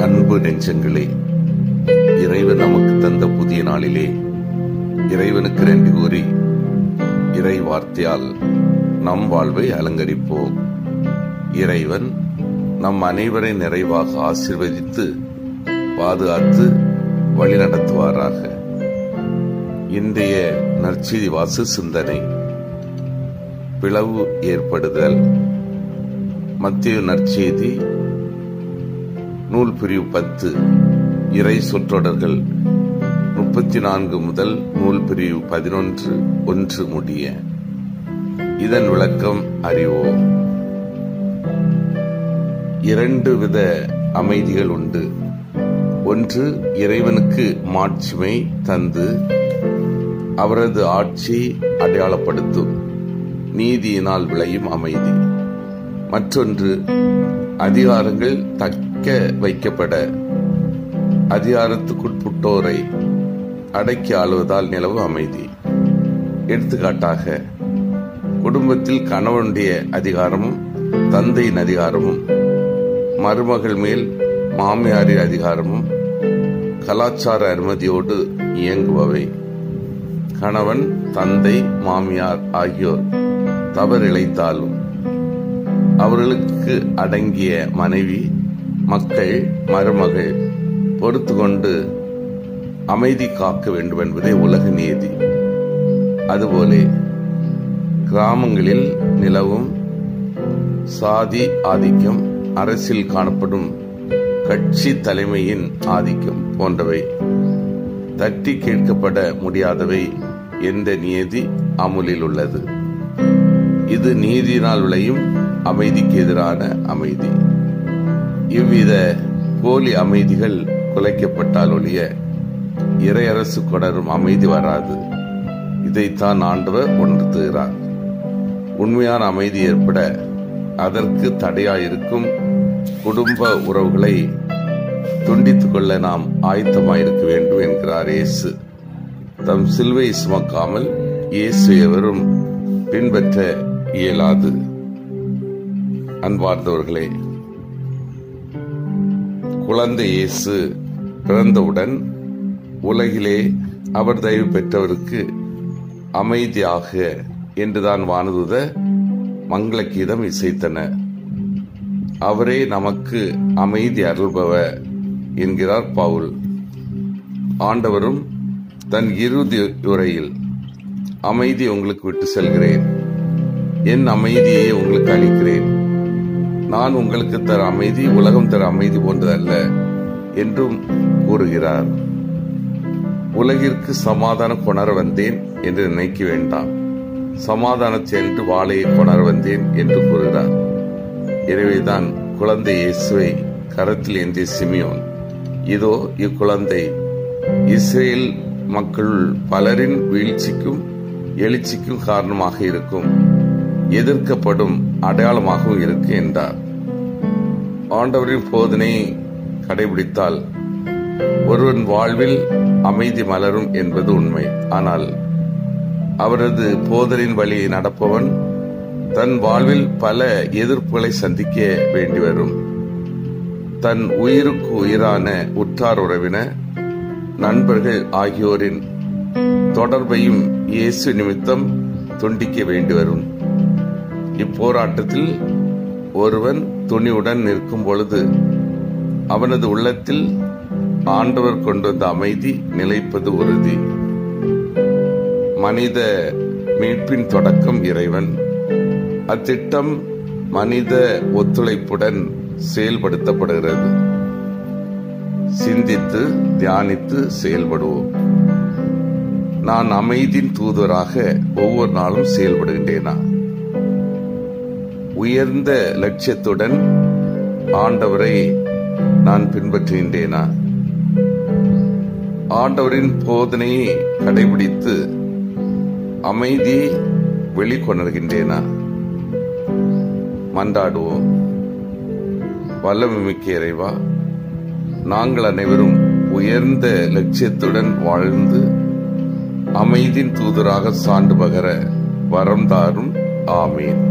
அன்பு நெஞ்சங்களே, இறைவன் நமக்கு தந்த புதிய நாளிலே இறைவனுக்கு நன்றி கூறி இறை வார்த்தையால் நம் வாழ்வை அலங்கரிப்போம். இறைவன் நம் அனைவரை நிறைவாக ஆசீர்வதித்து பாதுகாத்து வழிநடத்துவாராக. இன்றைய நற்செய்தி வாசு சிந்தனை, பிளவு ஏற்படுதல். மத்தேயு நற்செய்தி நூல் பிரிவு 10, இறை சொற்றொடர்கள் 34 முதல் நூல் பிரிவு 11 முடிய. இதன் விளக்கம் அறிவோம். 2 வித அமைதிகள் உண்டு. ஒன்று, இறைவனுக்கு மாட்சிமை தந்து அவரது ஆட்சி அடையாளப்படுத்தும் நீதியினால் விளையும் அமைதி. மற்றொன்று, அதிகாரங்கள் தக்க வைக்கப்பட அதிகாரத்துக்குட்பட்டோரை அடக்கி ஆளுவதால் நிலவும் அமைதி. எடுத்துக்காட்டாக, குடும்பத்தில் கணவனுடைய அதிகாரமும் தந்தையின் அதிகாரமும், மருமகள் மேல் மாமியாரின் அதிகாரமும் கலாச்சார அனுமதியோடு இயங்குபவை. கணவன், தந்தை, மாமியார் ஆகியோர் தவறிழைத்தாலும் அவர்களுக்கு அடங்கிய மனைவி, மக்கள், மருமகள் பொறுத்து கொண்டு அமைதி காக்க வேண்டும் என்பதே உலக நீதி. அதுபோல கிராமங்களில் நிலவும் சாதி ஆதிக்கம், அரசியல் காணப்படும் கட்சி தலைமையின் ஆதிக்கம் போன்றவை தட்டி கேட்கப்பட முடியாதவை என்ற நியதி அமுலில் உள்ளது. இது நீதியினால் விளையும் அமைதிக்கு எதிரான அமைதி. இவ்வித போலி அமைதிகள் குலைக்கப்பட்டால் ஒழிய இறையரசு கொணரும் அமைதி வராது. இதைத்தான் ஆண்டவர் உணர்த்துகிறார். உண்மையான அமைதி ஏற்பட அதற்கு தடையாயிருக்கும் குடும்ப உறவுகளை துண்டித்துக் கொள்ள நாம் ஆயத்தமாயிருக்க வேண்டும் என்கிறார் இயேசு. தம் சிலுவை சுமக்காமல் இயேசு எவரும் பின்பற்ற இயலாது. அன்பார்ந்தவர்களே, குழந்தை இயேசு பிறந்தவுடன் உலகிலே அவர் தயவு பெற்றவருக்கு அமைதியாக என்றுதான் வானதூத மங்கள கீதம் இசைத்தனர். அவரே நமக்கு அமைதி அருள்பவர் என்கிறார் பவுல். ஆண்டவரும் தன் இறுதி உரையில், அமைதி உங்களுக்கு விட்டு செல்கிறேன், என் அமைதியை உங்களுக்கு அளிக்கிறேன், நான் உங்களுக்கு தர அமைதி உலகம் தர அமைதி போன்றதல்ல என்றும் கூறுகிறார். உலகிற்கு சமாதானம் கொணர வந்தேன் என்று நினைக்க வேண்டாம், சமாதானத்தை என்று வாளையை கொணர வந்தேன் என்று கூறுகிறார். எனவேதான் குழந்தை இயேசுவை கரத்தில் ஏந்திய சிமியோன், இதோ இக்குழந்தை இஸ்ரேல் மக்கள் பலரின் வீழ்ச்சிக்கும் எழுச்சிக்கும் காரணமாக இருக்கும், எதிர்க்கப்படும் அடையாளமாகவும் இருக்கு என்றார். ஆண்டவரின் போதனை கடைபிடித்தால் ஒருவன் வாழ்வில் அமைதி மலரும் என்பது உண்மை. ஆனால் அவரது போதனின் வழியை நடப்பவன் தன் வாழ்வில் பல எதிர்ப்புகளை சந்திக்க வேண்டி வரும். தன் உயிருக்கு உயிரான உற்றார் உறவினர், நண்பர்கள் ஆகியோரின் தொடர்பையும் இயேசு நிமித்தம் துண்டிக்க வேண்டி வரும். இப்போராட்டத்தில் ஒருவன் துணிவுடன் நிற்கும் பொழுது அவனது உள்ளத்தில் ஆண்டவர் கொண்டு வந்த அமைதி நிலைப்பது உறுதி. மனித மீட்பின் தொடக்கம் இறைவன். அத்திட்டம் மனித ஒத்துழைப்புடன் செயல்படுத்தப்படுகிறது. சிந்தித்து தியானித்து செயல்படுவோம். நான் அமைதியின் தூதுவராக ஒவ்வொரு நாளும் செயல்படுகின்றேனா? உயர்ந்த லட்சியத்துடன் ஆண்டவரை நான் பின்பற்றுகின்றேனா? ஆண்டவரின் போதனையை கடைபிடித்து அமைதியை வெளிக்கொணர்கின்றேனா? மன்றாடுவோம். வல்லமைமிக்க இறைவா, நாங்கள் அனைவரும் உயர்ந்த லட்சியத்துடன் வாழ்ந்து அமைதியின் தூதராக சான்று பகர வரம் தாரும். ஆமீன்.